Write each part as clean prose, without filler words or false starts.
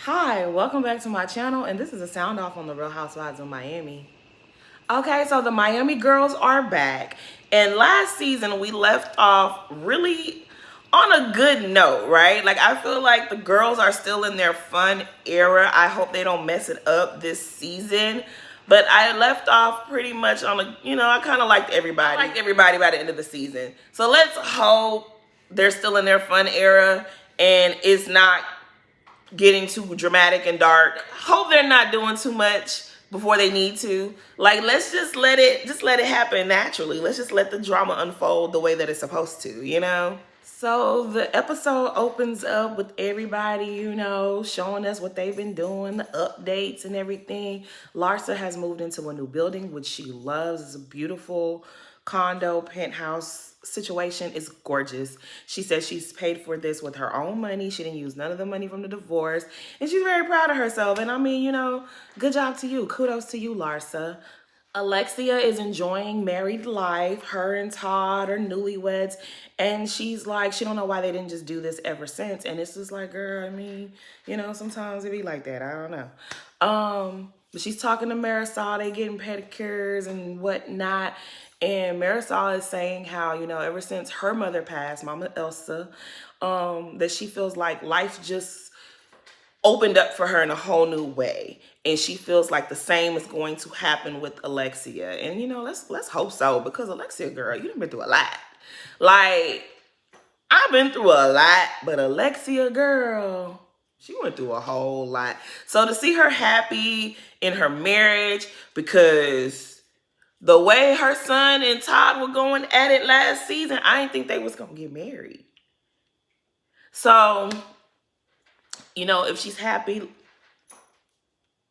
Hi, welcome back to my channel, and this is a sound off on the Real Housewives of Miami. Okay, so the Miami girls are back, and last season we left off really on a good note, right? Like, I feel like the girls are still in their fun era. I hope they don't mess it up this season. But I left off pretty much on I kind of liked everybody. I liked everybody by the end of the season. So let's hope they're still in their fun era and it's not getting too dramatic and dark. Hope they're not doing too much before they need to. Like, let's just let it happen naturally. Let's just let the drama unfold the way that it's supposed to, you know? So the episode opens up with everybody, showing us what they've been doing, the updates and everything. Larsa has moved into a new building, which she loves. It's a beautiful condo penthouse situation. Is gorgeous. She says she's paid for this with her own money. She didn't use none of the money from the divorce, and she's very proud of herself. And I mean, good job to you. Kudos to you, Larsa. Alexia is enjoying married life. Her and Todd are newlyweds, and she's like, she don't know why they didn't just do this ever since. And it's just like, girl, I mean, sometimes it be like that. I don't know. But she's talking to Marisol. They getting pedicures and whatnot. And Marisol is saying how, ever since her mother passed, Mama Elsa, that she feels like life just opened up for her in a whole new way. And she feels like the same is going to happen with Alexia. And, let's hope so, because Alexia, girl, you done been through a lot. Like, I've been through a lot, but Alexia, girl, she went through a whole lot. So to see her happy in her marriage, because the way her son and Todd were going at it last season, I didn't think they was going to get married. So, if she's happy,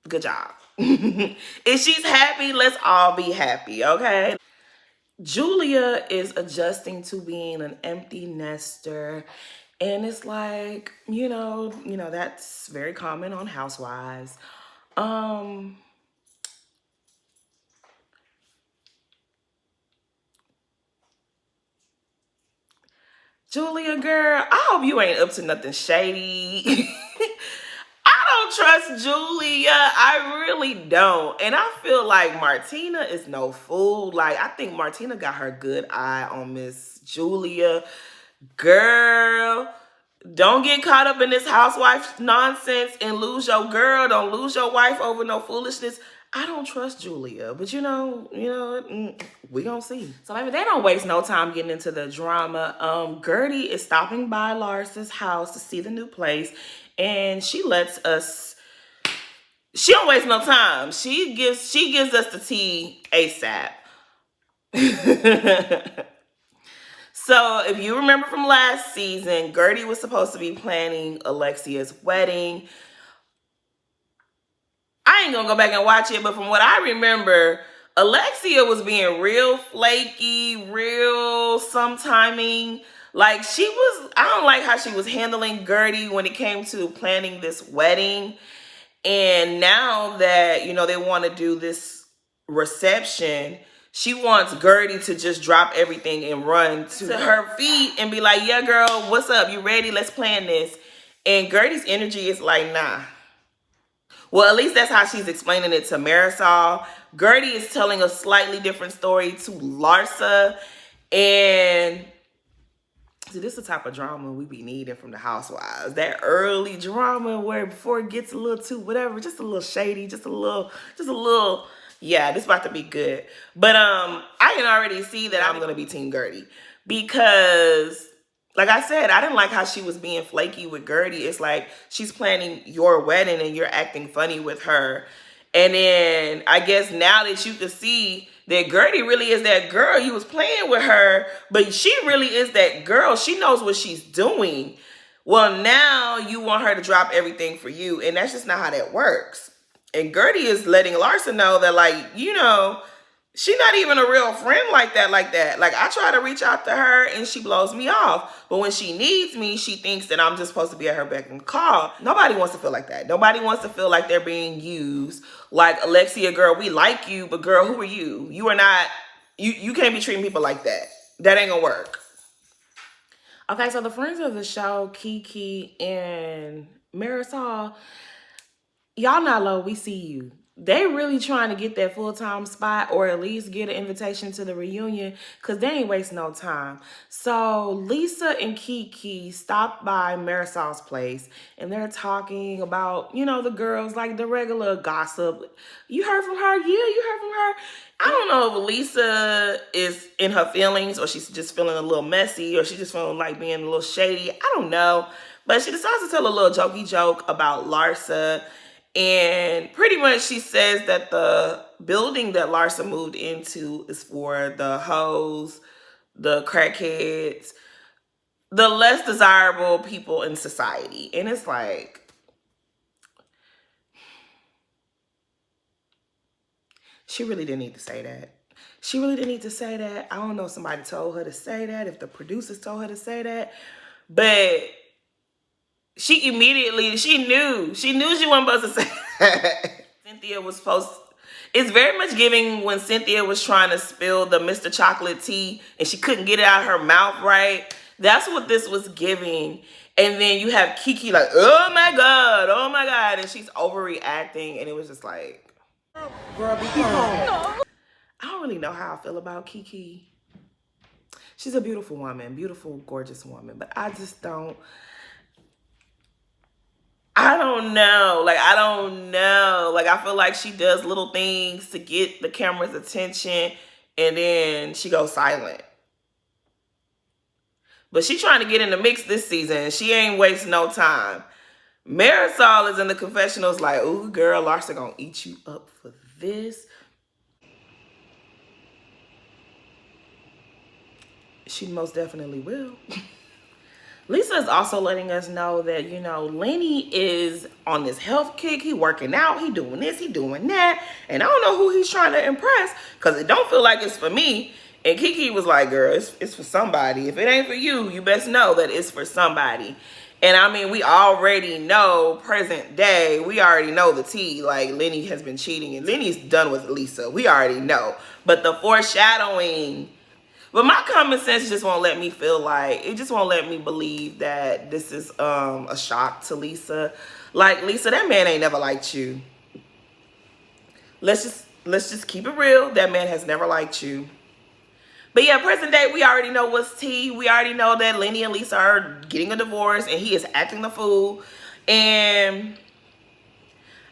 good job. If she's happy, let's all be happy, okay? Julia is adjusting to being an empty nester. And it's like, that's very common on Housewives. Julia, girl, I hope you ain't up to nothing shady. I don't trust Julia. I really don't. And I feel like Martina is no fool. Like, I think Martina got her good eye on Miss Julia. Girl, don't get caught up in this housewife nonsense and lose your girl. Don't lose your wife over no foolishness. I don't trust Julia, but we gonna see. So maybe they don't waste no time getting into the drama. Gertie is stopping by Larsa's house to see the new place, and she lets us. She don't waste no time. She gives us the tea ASAP. So if you remember from last season, Gertie was supposed to be planning Alexia's wedding. I ain't gonna go back and watch it, but from what I remember, Alexia was being real flaky, real sometiming. Like, I don't like how she was handling Gertie when it came to planning this wedding. And now that, they want to do this reception, she wants Gertie to just drop everything and run to her feet and be like, yeah, girl, what's up? You ready? Let's plan this. And Gertie's energy is like, nah. Well, at least that's how she's explaining it to Marisol. Gertie is telling a slightly different story to Larsa. And see, this is the type of drama we be needing from the Housewives. That early drama where before it gets a little too whatever, just a little shady, just a little, yeah, this about to be good. But I can already see that I'm gonna be Team Gertie. Because, like I said, I didn't like how she was being flaky with Gertie. It's like she's planning your wedding and you're acting funny with her. And then I guess now that you can see that Gertie really is that girl, you was playing with her, but she really is that girl. She knows what she's doing. Well, now you want her to drop everything for you, and that's just not how that works. And Gertie is letting Larsa know that, like, she's not even a real friend like that. Like, I try to reach out to her and she blows me off. But when she needs me, she thinks that I'm just supposed to be at her beck and call. Nobody wants to feel like that. Nobody wants to feel like they're being used. Like, Alexia, girl, we like you, but girl, who are you? You are not, you can't be treating people like that. That ain't gonna work. Okay, so the friends of the show, Kiki and Marisol, y'all not low, we see you. They really trying to get that full-time spot or at least get an invitation to the reunion because they ain't waste no time. So Lisa and Kiki stopped by Marisol's place and they're talking about, the girls, like the regular gossip. You heard from her? Yeah, you heard from her. I don't know if Lisa is in her feelings or she's just feeling a little messy or she's just feeling like being a little shady. I don't know. But she decides to tell a little jokey joke about Larsa. And pretty much she says that the building that Larsa moved into is for the hoes, the crackheads, the less desirable people in society. And it's like, she really didn't need to say that. She really didn't need to say that. I don't know if somebody told her to say that, if the producers told her to say that. But she immediately, she knew she wasn't supposed to say that. Cynthia was supposed to, it's very much giving when Cynthia was trying to spill the Mr. Chocolate tea and she couldn't get it out of her mouth right. That's what this was giving. And then you have Kiki like, oh my God. And she's overreacting. And it was just like, girl, be calm. No. I don't really know how I feel about Kiki. She's a beautiful woman, beautiful, gorgeous woman. But I just don't. I don't know. Like, I feel like she does little things to get the camera's attention and then she goes silent. But she trying to get in the mix this season. She ain't wasting no time. Marisol is in the confessionals like, ooh, girl, Larsa gonna eat you up for this. She most definitely will. Lisa is also letting us know that, Lenny is on this health kick. He working out. He doing this. He doing that. And I don't know who he's trying to impress because it don't feel like it's for me. And Kiki was like, girl, it's for somebody. If it ain't for you, you best know that it's for somebody. And I mean, we already know present day. We already know the tea. Like, Lenny has been cheating and Lenny's done with Lisa. We already know. But the foreshadowing... But my common sense just won't let me feel like, it just won't let me believe that this is a shock to Lisa. Like, Lisa, that man ain't never liked you. Let's just keep it real. That man has never liked you. But yeah, present day, we already know what's tea. We already know that Lenny and Lisa are getting a divorce and he is acting the fool. And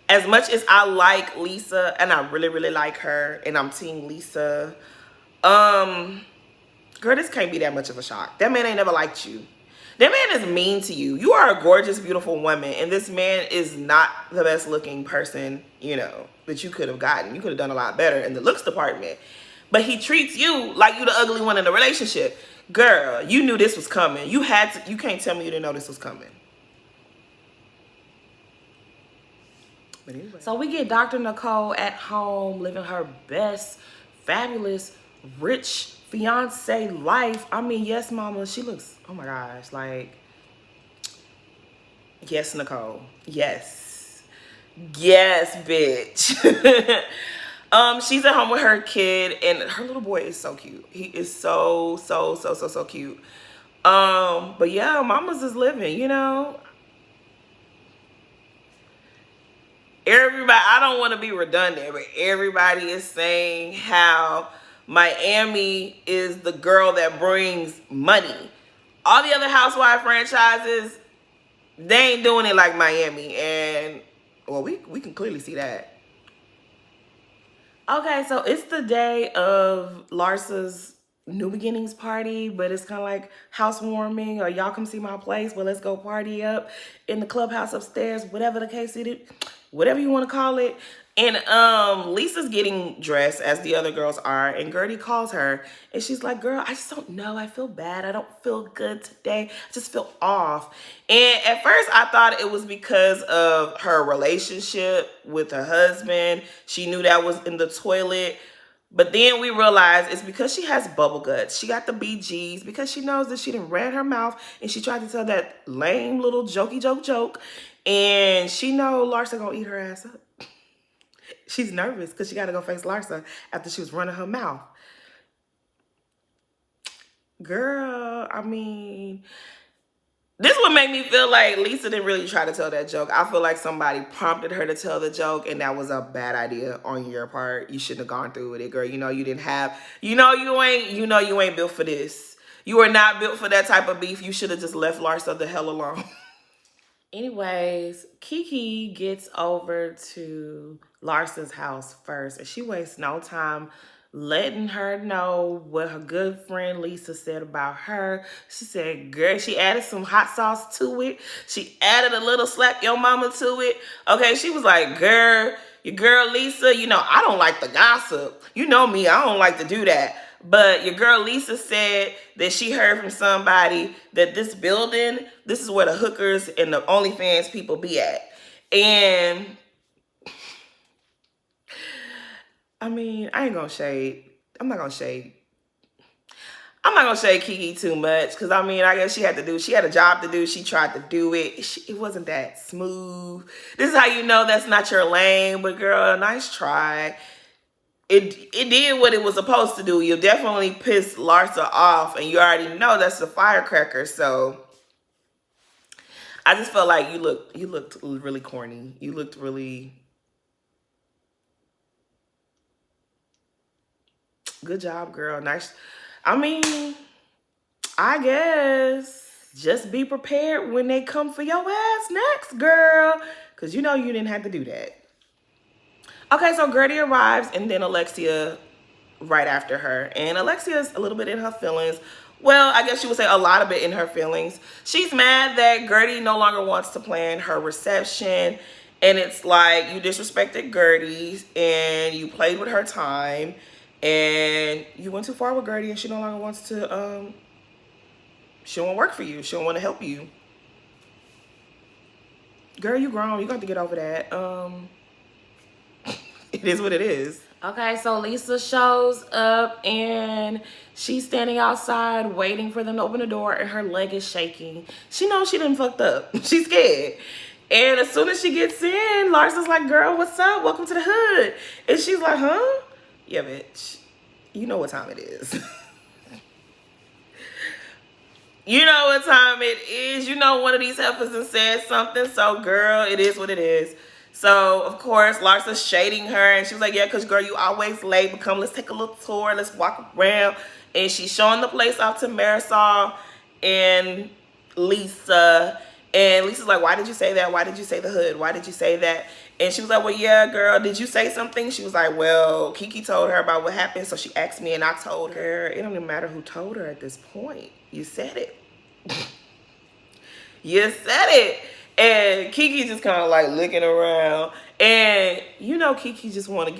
as much as I like Lisa, and I really, really like her, and I'm team Lisa, girl, this can't be that much of a shock. That man ain't never liked you. That man is mean to you. You are a gorgeous, beautiful woman, and this man is not the best looking person, that you could have gotten. You could have done a lot better in the looks department. But he treats you like you the ugly one in the relationship. Girl, you knew this was coming. You can't tell me you didn't know this was coming. But anyway. So we get Dr. Nicole at home living her best, fabulous, rich fiance life. I mean, yes, mama, she looks, oh my gosh, like, yes, Nicole, yes, bitch. She's at home with her kid and her little boy is so cute. He is so cute. But yeah, mama's is living, everybody, I don't want to be redundant, but everybody is saying how Miami is the girl that brings money. All the other housewife franchises, they ain't doing it like Miami. And, well, we can clearly see that. Okay, so it's the day of Larsa's New Beginnings party, but it's kind of like housewarming or y'all come see my place, well, let's go party up in the clubhouse upstairs, whatever the case it is, whatever you want to call it. And Lisa's getting dressed as the other girls are, and Gertie calls her and she's like, girl, I just don't know. I feel bad. I don't feel good today. I just feel off. And at first I thought it was because of her relationship with her husband. She knew that was in the toilet. But then we realized it's because she has bubble guts. She got the BGs because she knows that she done ran her mouth and she tried to tell that lame little jokey joke. And she know Larsa gonna eat her ass up. She's nervous because she got to go face Larsa after she was running her mouth. Girl, I mean, This would make me feel like Lisa didn't really try to tell that joke. I feel like somebody prompted her to tell the joke, and that was a bad idea on your part. You shouldn't have gone through with it, girl. You know you didn't have. You ain't built for this. You are not built for that type of beef. You should have just left Larsa the hell alone. Anyways, Kiki gets over to Larsa's house first, and she wastes no time letting her know what her good friend Lisa said about her. She said, girl, she added some hot sauce to it. She added a little slap your mama to it. Okay, she was like, girl, your girl Lisa, I don't like the gossip. You know me, I don't like to do that. But your girl Lisa said that she heard from somebody that this building, this is where the hookers and the OnlyFans people be at. And I mean, I ain't gonna shade. I'm not gonna shade. I'm not gonna shade Kiki too much because I mean, I guess she had a job to do. She tried to do it. It wasn't that smooth. This is how you know that's not your lane, but girl, nice try. It did what it was supposed to do. You definitely pissed Larsa off, and you already know that's a firecracker. So I just felt like you looked really corny. You looked really good job, girl. Nice. I mean, I guess just be prepared when they come for your ass next, girl, because you know you didn't have to do that. Okay, so Gertie arrives, and then Alexia right after her. And Alexia's a little bit in her feelings. Well, I guess you would say a lot of it in her feelings. She's mad that Gertie no longer wants to plan her reception. And it's like, you disrespected Gertie and you played with her time. And you went too far with Gertie, and she no longer wants to, she don't want to work for you. She don't want to help you. Girl, you grown. You got to get over that. It is what it is. Okay, so Lisa shows up and she's standing outside waiting for them to open the door, and her leg is shaking. She knows she done fucked up. She's scared. And as soon as she gets in, Larsa's like, girl, what's up? Welcome to the hood. And she's like, huh? Yeah, bitch. You know what time it is. You know what time it is. You know one of these heifers and said something. So, girl, it is what it is. So, of course, Larsa's shading her. And she was like, yeah, because, girl, you always late. But come, let's take a little tour. Let's walk around. And she's showing the place off to Marisol and Lisa. And Lisa's like, why did you say that? Why did you say the hood? Why did you say that? And she was like, well, yeah, girl, did you say something? She was like, well, Kiki told her about what happened. So she asked me and I told her. It don't even matter who told her at this point. You said it. You said it. And Kiki just kind of like looking around. And you know Kiki just want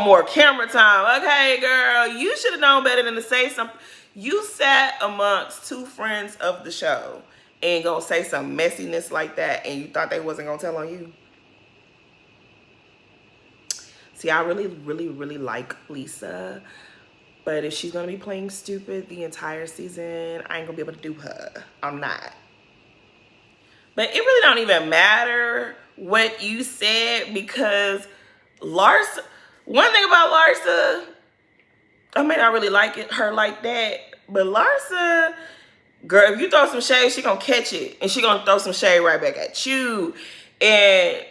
more camera time. Okay, girl, you should have known better than to say something. You sat amongst two friends of the show and gonna say some messiness like that, and you thought they wasn't gonna tell on you. See, I really, really, really like Lisa. But if she's gonna be playing stupid the entire season, I ain't gonna be able to do her. I'm not. But it really don't even matter what you said, because Larsa, one thing about Larsa, I may not really like her like that, but Larsa, girl, if you throw some shade, she gonna catch it. And she gonna throw some shade right back at you. And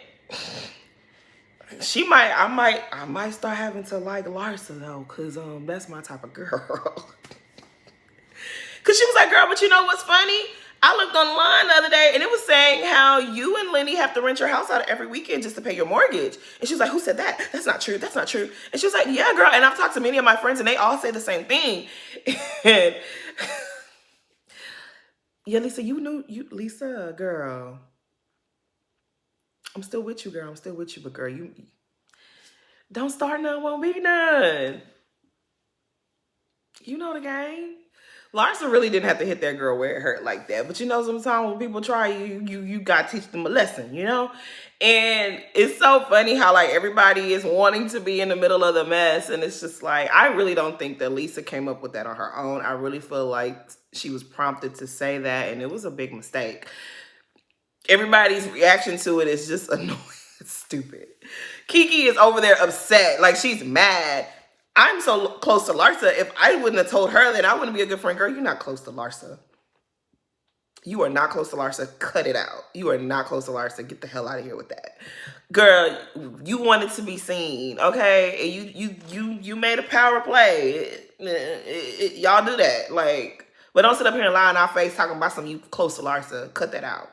I might start having to like Larsa though, cause that's my type of girl. Cause she was like, girl, but you know what's funny? I looked online the other day and it was saying how you and Lenny have to rent your house out every weekend just to pay your mortgage. And she was like, who said that? That's not true. That's not true. And she was like, yeah, girl. And I've talked to many of my friends and they all say the same thing. And yeah, Lisa, Lisa, girl. I'm still with you, girl. I'm still with you, but girl, you don't start none, won't be none. You know the game. Larsa really didn't have to hit that girl where it hurt like that. But you know, sometimes when people try you got to teach them a lesson, you know? And it's so funny how like everybody is wanting to be in the middle of the mess. And it's just like, I really don't think that Lisa came up with that on her own. I really feel like she was prompted to say that, and it was a big mistake. Everybody's reaction to it is just annoying. It's stupid. Kiki is over there upset. Like, she's mad. I'm so close to Larsa. If I wouldn't have told her that, I wouldn't be a good friend. Girl, you're not close to Larsa. You are not close to Larsa. Cut it out. You are not close to Larsa. Get the hell out of here with that. Girl, you wanted to be seen, okay? And you made a power play. Y'all do that. Like, but don't sit up here and lie in our face talking about something you close to Larsa. Cut that out.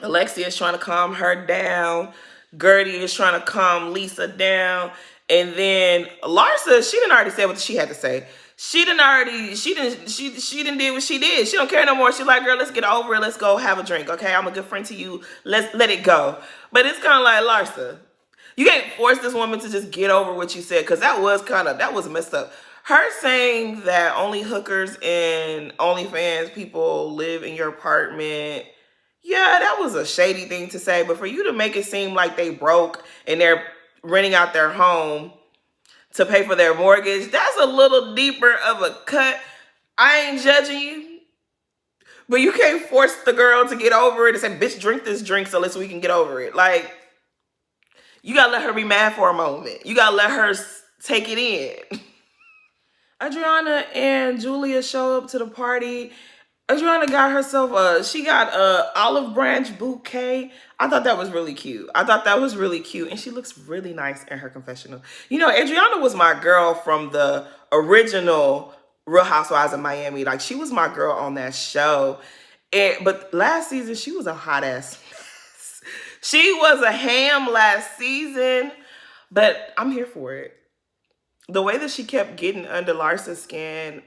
Alexia is trying to calm her down. Gertie is trying to calm Lisa down. And then Larsa, she didn't already say what she had to say. She didn't did what she did. She don't care no more. She's like, girl, let's get over it. Let's go have a drink. Okay, I'm a good friend to you. Let's let it go. But it's kind of like, Larsa, you can't force this woman to just get over what you said, because that was messed up. Her saying that only hookers and OnlyFans people live in your apartment, yeah, that was a shady thing to say. But for you to make it seem like they broke and they're renting out their home to pay for their mortgage, that's a little deeper of a cut. I ain't judging you, but you can't force the girl to get over it and say, bitch, drink this drink so we can get over it. Like, you gotta let her be mad for a moment. You gotta let her take it in. Adriana and Julia show up to the party. Adriana got herself she got a olive branch bouquet. I thought that was really cute. And she looks really nice in her confessional. You know, Adriana was my girl from the original Real Housewives of Miami. Like, she was my girl on that show. But last season, she was a hot ass mess. She was a ham last season, but I'm here for it. The way that she kept getting under Larsa's skin,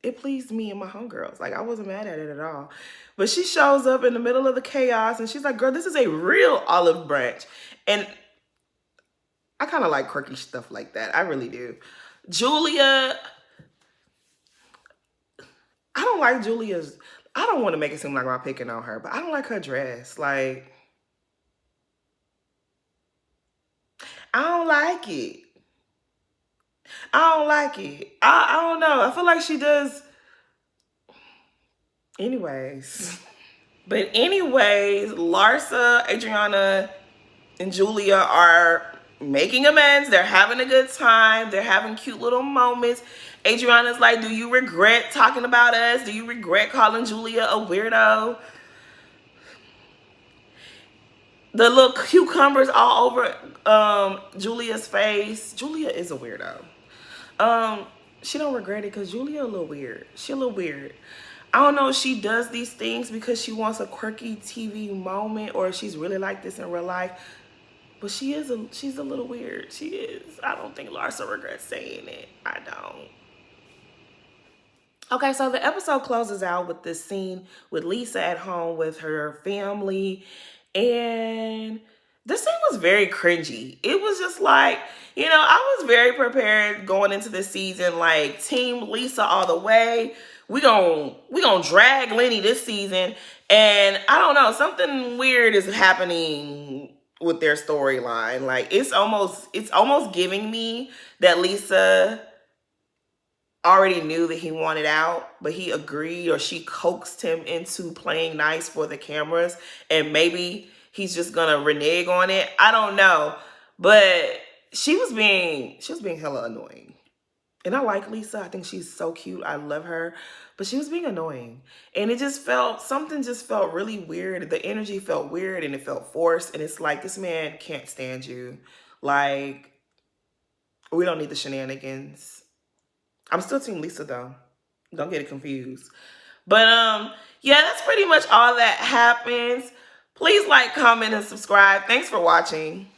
it pleased me and my homegirls. Like, I wasn't mad at it at all. But she shows up in the middle of the chaos and she's like, girl, this is a real olive branch. And I kind of like quirky stuff like that. I really do. Julia, I don't like Julia's, I don't want to make it seem like I'm picking on her, but I don't like her dress. Like, I don't like it. I don't know. I feel like she does. Anyways. But anyways, Larsa, Adriana, and Julia are making amends. They're having a good time. They're having cute little moments. Adriana's like, do you regret talking about us? Do you regret calling Julia a weirdo? The little cucumbers all over Julia's face. Julia is a weirdo. She don't regret it because Julia a little weird. She a little weird. I don't know if she does these things because she wants a quirky TV moment or if she's really like this in real life. But she's a little weird. She is. I don't think Larsa regrets saying it. I don't. Okay, so the episode closes out with this scene with Lisa at home with her family. And this scene was very cringy. It was just like, you know, I was very prepared going into this season, like Team Lisa all the way. We gonna drag Lenny this season. And I don't know, something weird is happening with their storyline. Like, it's almost giving me that Lisa already knew that he wanted out, but he agreed, or she coaxed him into playing nice for the cameras, and maybe he's just gonna renege on it. I don't know, but she was being hella annoying. And I like Lisa. I think she's so cute. I love her, but she was being annoying, and something just felt really weird. The energy felt weird and it felt forced, and it's like, this man can't stand you. Like, we don't need the shenanigans. I'm still Team Lisa though. Don't get it confused. But yeah, that's pretty much all that happens. Please like, comment, and subscribe. Thanks for watching.